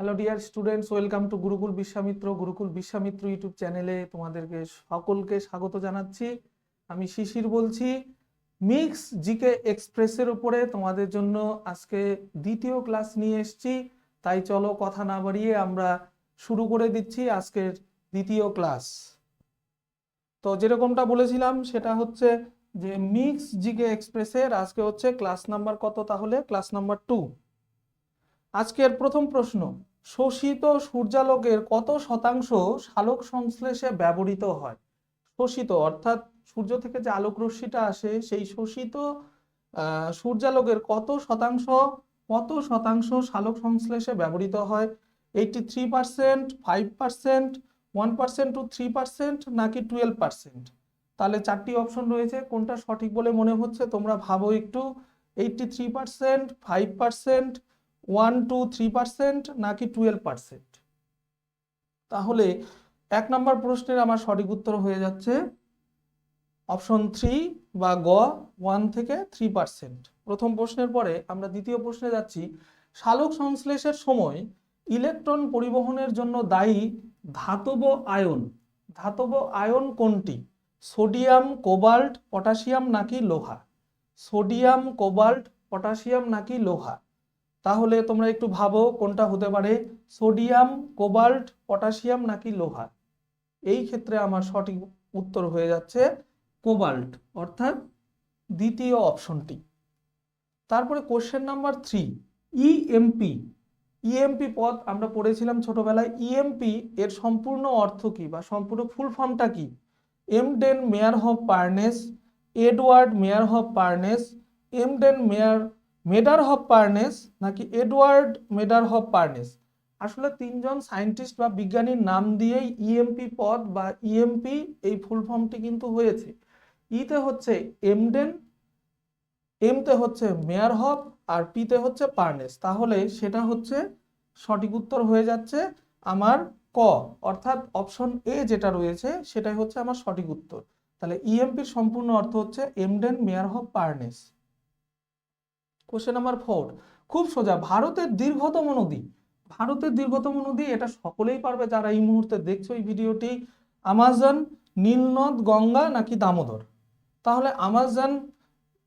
Hello dear students, welcome to Gurukul Vishwamitra YouTube চ্যানেলে তোমাদেরকে সকলকে স্বাগত জানাচ্ছি। আমি শিশির বলছি। মিক্স জিকে এক্সপ্রেসের উপরে তোমাদের জন্য আজকে দ্বিতীয় ক্লাস নিয়ে এসেছি। তাই চলো কথা না বাড়িয়ে আমরা শুরু করে দিচ্ছি আজকের দ্বিতীয় ক্লাস। তো যেরকমটা বলেছিলাম সেটা হচ্ছে যে মিক্স জিকে এক্সপ্রেসের আজকে হচ্ছে ক্লাস নাম্বার কত? তাহলে ক্লাস নাম্বার 2। আজকের প্রথম প্রশ্ন, শোষিত সূর্যালোকের কত শতাংশ সালোক সংশ্লেষে ব্যবহৃত হয়? শোষিত অর্থাৎ সূর্য থেকে যে আলোক রশ্মিটা আসে সেই শোষিত সূর্যালোকের কত শতাংশ সালোক সংশ্লেষে ব্যবহৃত হয়? 83%, 5%, 1% to 3%, নাকি 12%? তাহলে চারটি অপশন রয়েছে, কোনটা সঠিক বলে মনে হচ্ছে তোমরা ভাবো একটু। 83%, 5%, 1 to 3%, নাকি 12%? তাহলে 1 নম্বর প্রশ্নের আমার সঠিক উত্তর হয়ে যাচ্ছে অপশন 3 বা গ, 1 থেকে 3%। প্রথম প্রশ্নের পরে আমরা দ্বিতীয় প্রশ্নে যাচ্ছি। সালোক সংশ্লেষের সময় ইলেকট্রন পরিবহনের জন্য দায়ী ধাতব আয়ন কোনটি? সোডিয়াম, কোবাল্ট, পটাশিয়াম, নাকি লোহা? সোডিয়াম, কোবাল্ট, পটাশিয়াম, নাকি লোহা? তাহলে তোমরা একটু ভাবো কোনটা হতে পারে, সোডিয়াম, কোবাল্ট, পটাশিয়াম, নাকি লোহা? এই ক্ষেত্রে আমার সঠিক উত্তর হয়ে যাচ্ছে কোবাল্ট, অর্থাৎ দ্বিতীয় অপশনটি। তারপরে কোশ্চেন নাম্বার 3, ইএমপি পদ আমরা পড়েছিলাম ছোটবেলায়। ইএমপি এর সম্পূর্ণ অর্থ কি বা সম্পূর্ণ ফুল ফর্মটা কি? Embden Meyerhof Parnas, Edward Meyerhof Parnas, Embden Meyerhof Parnas, নাকি এডওয়ার্ড মেডারহফ পার্নেস? আসলে তিনজন সায়েন্টিস্ট বা বিজ্ঞানীর নাম দিয়েই ইএমপি পদ বা ইএমপি এই ফুল ফর্মটি কিন্তু হয়েছে। ইতে হচ্ছে এমডেন, এমতে হচ্ছে মেয়ারহফ, আর পিতে হচ্ছে পার্নেস। তাহলে সেটা হচ্ছে সঠিক উত্তর হয়ে যাচ্ছে আমার ক, অর্থাৎ অপশন এ যেটা রয়েছে সেটাই হচ্ছে আমার সঠিক উত্তর। তাহলে ইএমপির সম্পূর্ণ অর্থ হচ্ছে Embden Meyerhof Parnas. Question number 4, খুব সোজা। ভারতের দীর্ঘতম নদী, এটা সকলেই পারবে যারা এই মুহূর্তে দেখছো এই ভিডিওটি। আমাজন, নীলনদ, গঙ্গা, নাকি দামোদর? তাহলে আমাজন,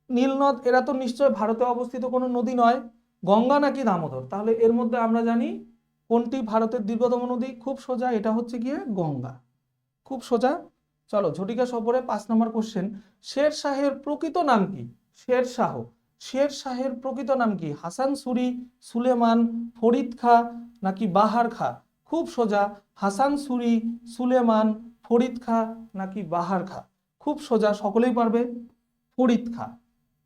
নীলনদ এরা তো নিশ্চয় ভারতে অবস্থিত কোনো নদী নয়। গঙ্গা নাকি দামোদর? তাহলে এর মধ্যে আমরা জানি কোনটি ভারতের দীর্ঘতম নদী। খুব সোজা, এটা হচ্ছে গিয়ে গঙ্গা। খুব সোজা। চলো ঝটিকা সফরে 5 নম্বর কোশ্চেন, শেরশাহের প্রকৃত নাম কি? শেরশাহের প্রকৃত নাম কি? হাসান সুরি, সুলেমান, ফরিদ খা, নাকি বাহার খা? খুব সোজা, হাসান সুরি, সুলেমান, ফরিদ খা, নাকি বাহার খা? খুব সোজা, সকলেই পারবে, ফরিদ খা।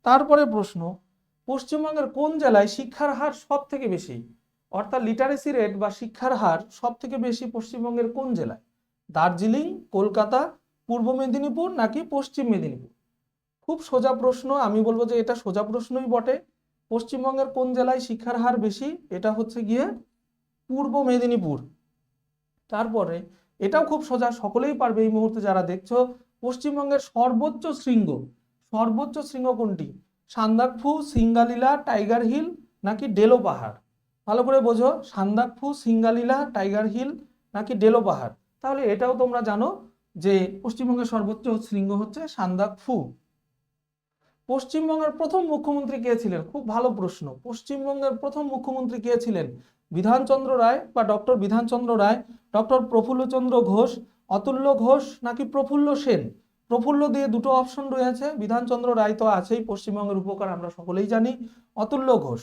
তারপরে প্রশ্ন, পশ্চিমবঙ্গের কোন জেলায় শিক্ষার হার সব থেকে বেশি? অর্থাৎ লিটারেসি রেট বা শিক্ষার হার সব থেকে বেশি পশ্চিমবঙ্গের কোন জেলায়? দার্জিলিং, কলকাতা, পূর্ব মেদিনীপুর, নাকি পশ্চিম মেদিনীপুর? খুব সোজা প্রশ্ন, আমি বলবো যে এটা সোজা প্রশ্নই বটে। পশ্চিমবঙ্গের কোন জেলায় শিক্ষার হার বেশি? এটা হচ্ছে গিয়ে পূর্ব মেদিনীপুর। তারপরে এটাও খুব সোজা, সকলেই পারবে এই মুহূর্তে যারা দেখছো। পশ্চিমবঙ্গের সর্বোচ্চ শৃঙ্গ কোনটি? সান্দাকফু, সিঙ্গালীলা, টাইগার হিল, নাকি ডেলো পাহাড়? ভালো করে বোঝো, সান্দাকফু, সিঙ্গালীলা, টাইগার হিল, নাকি ডেলো পাহাড়? তাহলে এটাও তোমরা জানো যে পশ্চিমবঙ্গের সর্বোচ্চ শৃঙ্গ হচ্ছে সান্দাকফু। পশ্চিমবঙ্গের প্রথম মুখ্যমন্ত্রী কে ছিলেন? খুব ভালো প্রশ্ন। পশ্চিমবঙ্গের প্রথম মুখ্যমন্ত্রী কে ছিলেন? বিধানচন্দ্র রায় বা ডক্টর বিধানচন্দ্র রায়, ডক্টর প্রফুল্লচন্দ্র ঘোষ, অতুল্য ঘোষ, নাকি প্রফুল্ল সেন? প্রফুল্ল দিয়ে দুটো অপশন রয়েছে, বিধানচন্দ্র রায় তো আছেই, পশ্চিমবঙ্গের উপকার আমরা সকলেই জানি, অতুল্য ঘোষ।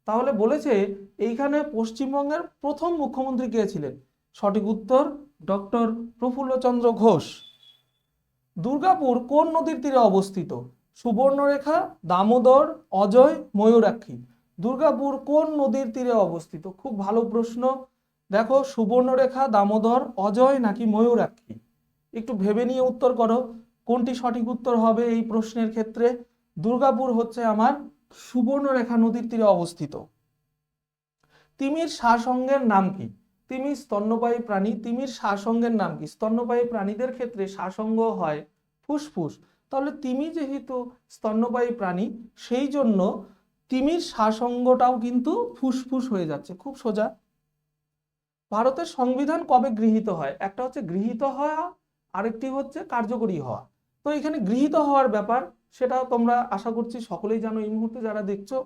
তাহলে বলেছে এইখানে পশ্চিমবঙ্গের প্রথম মুখ্যমন্ত্রী কে ছিলেন? সঠিক উত্তর ডক্টর প্রফুল্লচন্দ্র ঘোষ। দুর্গাপুর কোন নদীর তীরে অবস্থিত? সুবর্ণরেখা, দামোদর, অজয়, ময়ূরাক্ষী? দুর্গাপুর কোন নদীর তীরে অবস্থিত? খুব ভালো প্রশ্ন। দেখো, সুবর্ণরেখা, দামোদর, অজয়, নাকি ময়ূরাক্ষী? একটু ভেবে নিয়ে উত্তর করো কোনটি সঠিক উত্তর হবে এই প্রশ্নের ক্ষেত্রে। দুর্গাপুর হচ্ছে আমার সুবর্ণরেখা নদীর তীরে অবস্থিত। তিমির সারসংজ্ঞের নাম কি? তিমি স্তন্যপায়ী প্রাণী, তিমির সারসংজ্ঞের নাম কি? স্তন্যপায়ী প্রাণীদের ক্ষেত্রে সারসংজ্ঞ হয় ফুসফুস। তাহলে তিমি যেহেতু স্তন্যপায়ী প্রাণী, সেই জন্য তিমির সারসংজ্ঞটাও কিন্তু ফুসফুস হয়ে যাচ্ছে। খুব সোজা। ভারতের সংবিধান কবে গৃহীত হয়? একটা হচ্ছে গৃহীত হওয়া, আরেকটি হচ্ছে কার্যকরী হওয়া। তো এখানে গৃহীত হওয়ার ব্যাপার, সেটা তোমরা আশা করছি সকলেই জানো এই মুহূর্তে যারা দেখছো।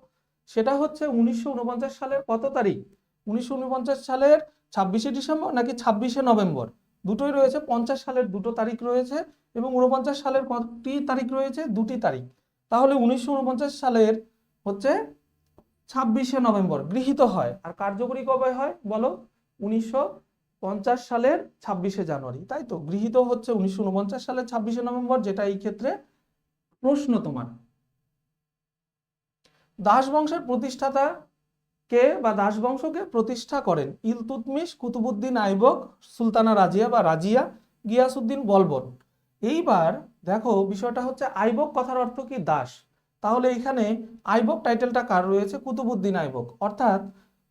সেটা হচ্ছে 1949 সালের কত তারিখ? 1949 সালের 26শে ডিসেম্বর নাকি 26শে নভেম্বর, দুটোই রয়েছে। 50 সালের দুটো তারিখ রয়েছে এবং 49 সালের কতটি তারিখ রয়েছে? দুটি তারিখ। তাহলে 1949 সালের হচ্ছে 26শে নভেম্বর গৃহীত হয়। আর কার্যকরী কবে হয় বলো? 1950 সালের 26শে জানুয়ারি, তাই তো? গৃহীত হচ্ছে 1949 সালের 26শে নভেম্বর, যেটা এই ক্ষেত্রে প্রশ্ন তোমার। দাস বংশের প্রতিষ্ঠাতা কে বা দাস বংশকে প্রতিষ্ঠা করেন? ইলতুৎমিশ, কুতুবুদ্দিন আইবক, সুলতানা রাজিয়া বা রাজিয়া, গিয়াসউদ্দিন বলবন। এইবার দেখো বিষয়টা হচ্ছে আইবক কথার অর্থ কি? দাস। তাহলে এখানে আইবক টাইটেলটা কার রয়েছে? কুতুবুদ্দিন আইবক। অর্থাৎ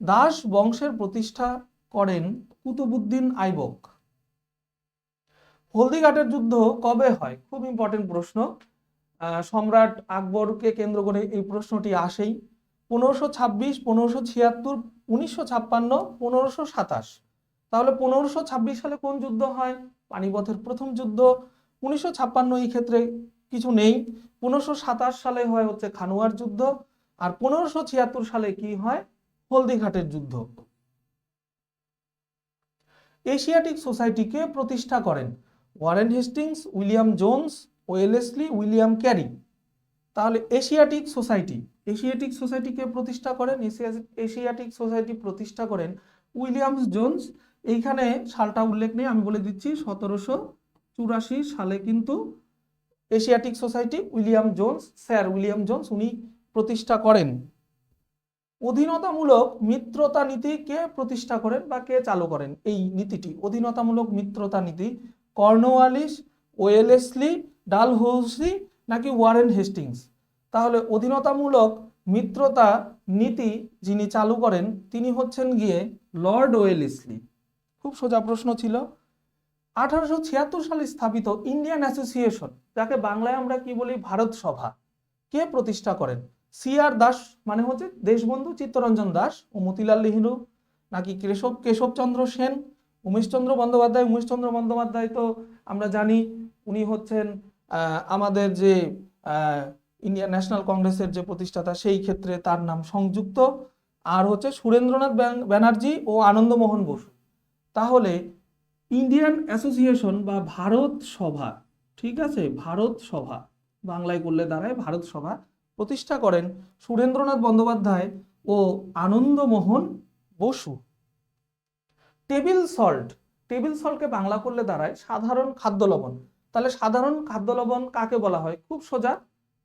দাস বংশের প্রতিষ্ঠা করেন কুতুবুদ্দিন আইবক। হলদিঘাটের যুদ্ধ কবে হয়? খুব ইম্পর্টেন্ট প্রশ্ন। সম্রাট আকবরকে কেন্দ্র করে এই প্রশ্নটি আসেই। 1526, 1576, 1956, 1527। তাহলে 1526 সালে কোন যুদ্ধ হয়? পানিপথের প্রথম যুদ্ধ। 1956 এই ক্ষেত্রে কিছু নেই। 1527 সালে হয় হচ্ছে খানুয়ার যুদ্ধ। আর 1576 সালে কি হয়? হলদিঘাটের যুদ্ধ। এশিয়াটিক সোসাইটিকে প্রতিষ্ঠা করেন? Warren Hastings, William Jones, Wellesley, William carry. তাহলে এশিয়াটিক সোসাইটিকে প্রতিষ্ঠা করেন, এশিয়াটিক সোসাইটি প্রতিষ্ঠা করেন উইলিয়াম জোন্স। এইখানে সালটা উল্লেখ নেই, আমি বলে দিচ্ছি 1784 সালে কিন্তু Asiatic society sir William Jones উনি প্রতিষ্ঠা করেন। অধীনতামূলক মিত্রতা নীতি কে প্রতিষ্ঠা করেন বা কে চালু করেন? এই নীতিটি অধীনতামূলক মিত্রতা নীতি কর্নওয়ালিস, ওয়েলেসলি, ডালহৌসি নাকি ওয়ারেন হেস্টিংস? তাহলে অধীনতামূলক মিত্রতা নীতি যিনি চালু করেন তিনি হচ্ছেন গিয়ে লর্ড ওয়েলেসলি। খুব সোজা প্রশ্ন ছিল। 1876 সালে স্থাপিত ইন্ডিয়ান অ্যাসোসিয়েশন, যাকে বাংলায় আমরা কি বলি? ভারত সভা, কে প্রতিষ্ঠা করেন? সিআর দাস মানে হচ্ছে দেশবন্ধু চিত্তরঞ্জন দাস ও মতিলাল নেহেরু, নাকি কেশবচন্দ্র সেন, উমেশচন্দ্র বন্দ্যোপাধ্যায় তো আমরা জানি উনি হচ্ছেন আমাদের যে ইন্ডিয়ান ন্যাশনাল কংগ্রেসের যে প্রতিষ্ঠাতা, সেই ক্ষেত্রে তার নাম সংযুক্ত। আর হচ্ছে সুরেন্দ্রনাথ ব্যানার্জি ও আনন্দমোহন বসু। তাহলে ইন্ডিয়ান অ্যাসোসিয়েশন বা ভারত সভা, ঠিক আছে, ভারত সভা বাংলায় করলে দাঁড়ায় ভারত সভা, প্রতিষ্ঠা করেন সুরেন্দ্রনাথ বন্দ্যোপাধ্যায় ও আনন্দমোহন বসু। টেবিল সল্টকে বাংলা করলে দাঁড়ায় সাধারণ খাদ্য লবণ। তাহলে সাধারণ খাদ্য লবণ কাকে বলা হয়? খুব সোজা,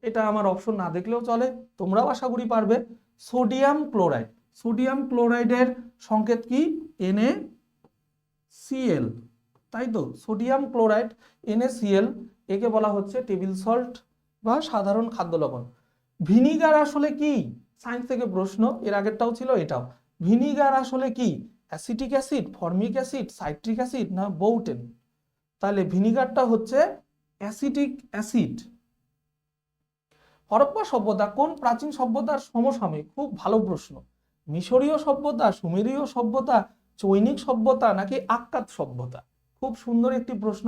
এটা আমার অপশন না দেখলেও চলে, তোমরাও আশা করি পারবে। সোডিয়াম ক্লোরাইডের সংকেত কি? NaCl, তাই তো? সোডিয়াম ক্লোরাইড NaCl, একে বলা হচ্ছে টেবিল সল্ট বা সাধারণ খাদ্য লবণ। ভিনিগার আসলে কি? সায়েন্স থেকে প্রশ্ন, এর আগেরটাও ছিল, এটাও। ভিনিগার আসলে কি? Acetic acid, formic acid, citric acid না বউটেন? তাহলে ভিনিগারটা হচ্ছে অ্যাসিটিক অ্যাসিড। হরপ্পা সভ্যতা কোন প্রাচীন সভ্যতার সমসাময়িক? খুব ভালো প্রশ্ন। মিশরীয় সভ্যতা, সুমেরীয় সভ্যতা, চৈনিক সভ্যতা নাকি আক্কাদ সভ্যতা? খুব সুন্দর একটি প্রশ্ন।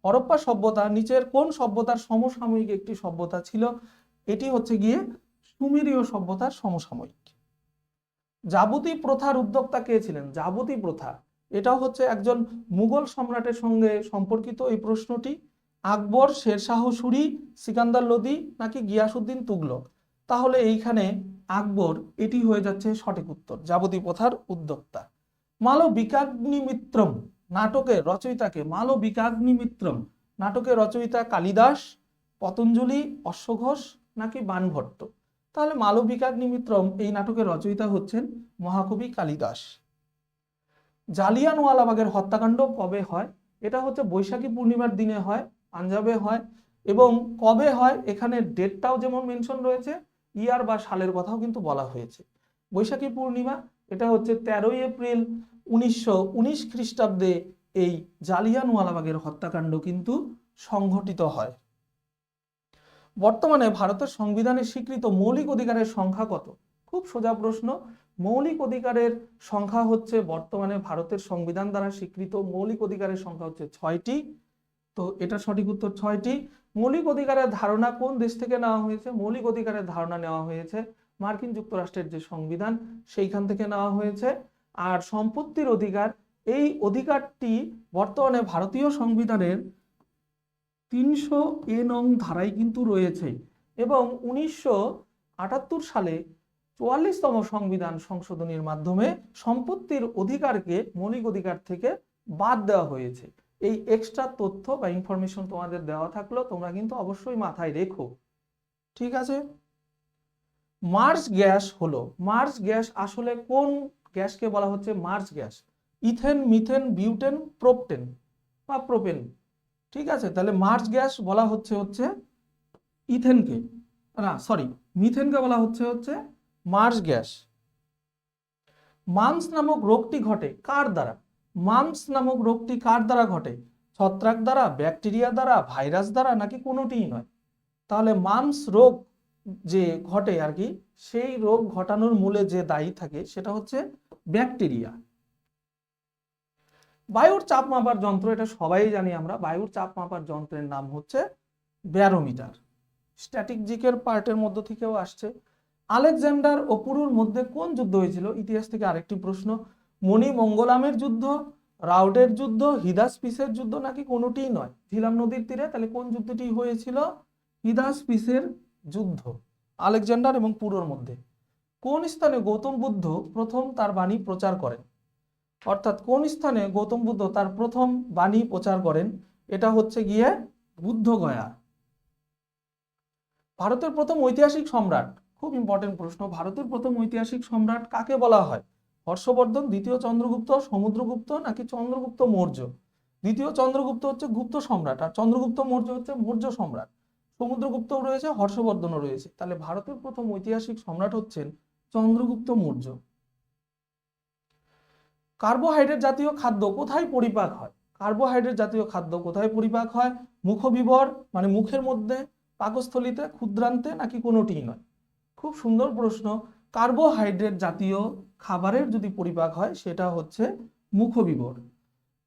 হরপ্পা সভ্যতা নিচের কোন সভ্যতার সমসাময়িক একটি সভ্যতা ছিল? এটি হচ্ছে গিয়ে সুমেরীয় সভ্যতার সমসাময়িক। যাবতী প্রথার উদ্যোক্তা কে ছিলেন? যাবতী প্রথা, এটাও হচ্ছে একজন মুঘল সম্রাটের সঙ্গে সম্পর্কিত এই প্রশ্নটি। আকবর, শেরশাহ সূরি, সিকান্দার লোদি নাকি গিয়াসউদ্দিন তুগলক? তাহলে এইখানে আকবর, এটি হয়ে যাচ্ছে সঠিক উত্তর, যাবতী প্রথার উদ্যোক্তা। মালবিকাগ্নিমিত্রম নাটকের রচয়িতাকে? মালবিকাগ্নিমিত্রম নাটকের রচয়িতা কালিদাস, পতঞ্জলি, অশ্বঘোষ নাকি বাণভট্ট? তাহলে মালবিকাগ্নিমিত্রম এই নাটকের রচয়িতা হচ্ছেন মহাকবি কালিদাস। জালিয়ানওয়ালাবাগের হত্যাকাণ্ড কবে হয়? এটা হচ্ছে বৈশাখী পূর্ণিমার দিনে হয়, পাঞ্জাবে হয়। এবং কবে হয় এখানে ডেটটাও যেমন মেনশন রয়েছে, ইয়ার বা সালের কথাও কিন্তু বলা হয়েছে। বৈশাখী পূর্ণিমা, এটা হচ্ছে 13ই এপ্রিল 1919 খ্রিস্টাব্দে এই জালিয়ানওয়ালাবাগের হত্যাকাণ্ড কিন্তু সংঘটিত হয়। বর্তমানে ভারতের সংবিধানে স্বীকৃত মৌলিক অধিকারের সংখ্যা কত? খুব সোজা প্রশ্ন। মৌলিক অধিকারের সংখ্যা হচ্ছে বর্তমানে ভারতের সংবিধান দ্বারা স্বীকৃত মৌলিক অধিকারের সংখ্যা হচ্ছে 6টি। তো এটা সঠিক উত্তর 6টি। মৌলিক অধিকারের ধারণা কোন দেশ থেকে নেওয়া হয়েছে? মৌলিক অধিকারের ধারণা নেওয়া হয়েছে মার্কিন যুক্তরাষ্ট্রের যে সংবিধান সেইখান থেকে নেওয়া হয়েছে। আর সম্পত্তির অধিকার, এই অধিকারটি বর্তমানে ভারতীয় সংবিধানের 300A নং ধারায় কিন্তু রয়েছে এবং 1978 সালে 44তম সংবিধান সংশোধনীর মাধ্যমে সম্পত্তির অধিকারকে মৌলিক অধিকার থেকে বাদ দেওয়া হয়েছে। এই এক্সট্রা তথ্য বা ইনফরমেশন তোমাদের দেওয়া থাকলো, তোমরা কিন্তু অবশ্যই মাথায় রেখো, ঠিক আছে। মার্জ গ্যাস হলো, মার্জ গ্যাস আসলে কোন গ্যাসকে বলা হচ্ছে marsh gas? Ethane, methane, butane, প্রোপটেন বা প্রোপেন, ঠিক আছে। তাহলে মার্জ গ্যাস বলা হচ্ছে ইথেনকে, না সরি মিথেনকে বলা হচ্ছে মার্জ গ্যাস। মাম্পস নামক রোগটি ঘটে কার দ্বারা? মাম্পস নামক রোগটি কার দ্বারা ঘটে? ছত্রাক দ্বারা, ব্যাকটেরিয়া দ্বারা, ভাইরাস দ্বারা, নাকি কোনোটিই নয়? তাহলে মাম্পস রোগ যে ঘটে আর কি, সেই রোগ ঘটানোর মূলে যে দায়ী থাকে সেটা হচ্ছে ব্যাকটেরিয়া। বায়ুর চাপ মাপার যন্ত্র, এটা সবাই জানি আমরা, বায়ুর চাপ মাপার যন্ত্রের নাম হচ্ছে ব্যারোমিটার। স্ট্যাটিক জিকের পার্টের মধ্য থেকেও আসছে। আলেকজান্ডার ও পুরুর মধ্যে কোন যুদ্ধ হয়েছিল? ইতিহাস থেকে আরেকটি প্রশ্ন। মণিমঙ্গলামের যুদ্ধ, রাউডের যুদ্ধ, হিদাসপিসের যুদ্ধ, নাকি কোনোটিই নয়? ঝিলাম নদীর তীরে, তাহলে কোন যুদ্ধটি হয়েছিল? হিদাসপিসের যুদ্ধ, আলেকজান্ডার এবং পুরুর মধ্যে। কোন স্থানে গৌতম বুদ্ধ প্রথম তার বাণী প্রচার করেন? অর্থাৎ কোন স্থানে গৌতম বুদ্ধ তার প্রথম বাণী প্রচার করেন? এটা হচ্ছে গিয়ে বুদ্ধগয়া। ভারতের প্রথম ঐতিহাসিক সম্রাট, খুব ইম্পর্টেন্ট প্রশ্ন, ভারতের প্রথম ঐতিহাসিক সম্রাট কাকে বলা হয়? হর্ষবর্ধন, দ্বিতীয় চন্দ্রগুপ্ত, সমুদ্রগুপ্ত, নাকি চন্দ্রগুপ্ত মৌর্য? দ্বিতীয় চন্দ্রগুপ্ত হচ্ছে গুপ্ত সম্রাট, আর চন্দ্রগুপ্ত মৌর্য হচ্ছে মৌর্য সম্রাট। সমুদ্রগুপ্তও রয়েছে, হর্ষবর্ধনও রয়েছে। তাহলে ভারতের প্রথম ঐতিহাসিক সম্রাট হচ্ছেন চন্দ্রগুপ্ত মৌর্য। কার্বোহাইড্রেট জাতীয় খাদ্য কোথায় পরিপাক হয়? কার্বোহাইড্রেট জাতীয় খাদ্য কোথায় পরিপাক হয়? মুখবিবর মানে মুখের মধ্যে, পাকস্থলীতে, ক্ষুদ্রান্তে, নাকি কোনোটিই নয়? খুব সুন্দর প্রশ্ন। কার্বোহাইড্রেট জাতীয় খাবারের যদি পরিপাক হয় সেটা হচ্ছে মুখবিবর।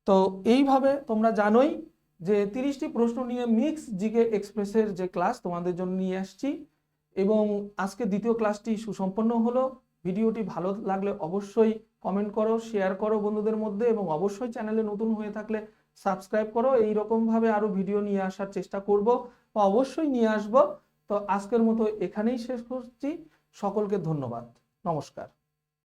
তো এইভাবে তোমরা জানোই যে 30টি প্রশ্ন নিয়ে মিক্স জিকে এক্সপ্রেসের যে ক্লাস তোমাদের জন্য নিয়ে আসছি, এবং আজকে দ্বিতীয় ক্লাসটি সুসম্পন্ন হলো। ভিডিওটি ভালো লাগলে অবশ্যই কমেন্ট করো, শেয়ার করো বন্ধুদের মধ্যে, এবং অবশ্যই চ্যানেলে নতুন হয়ে থাকলে সাবস্ক্রাইব করো। এই রকম ভাবে আরো ভিডিও নিয়ে আসার চেষ্টা করব বা অবশ্যই নিয়ে আসব। তো আজকের মতো এখানেই শেষ করছি। সকলকে ধন্যবাদ, নমস্কার।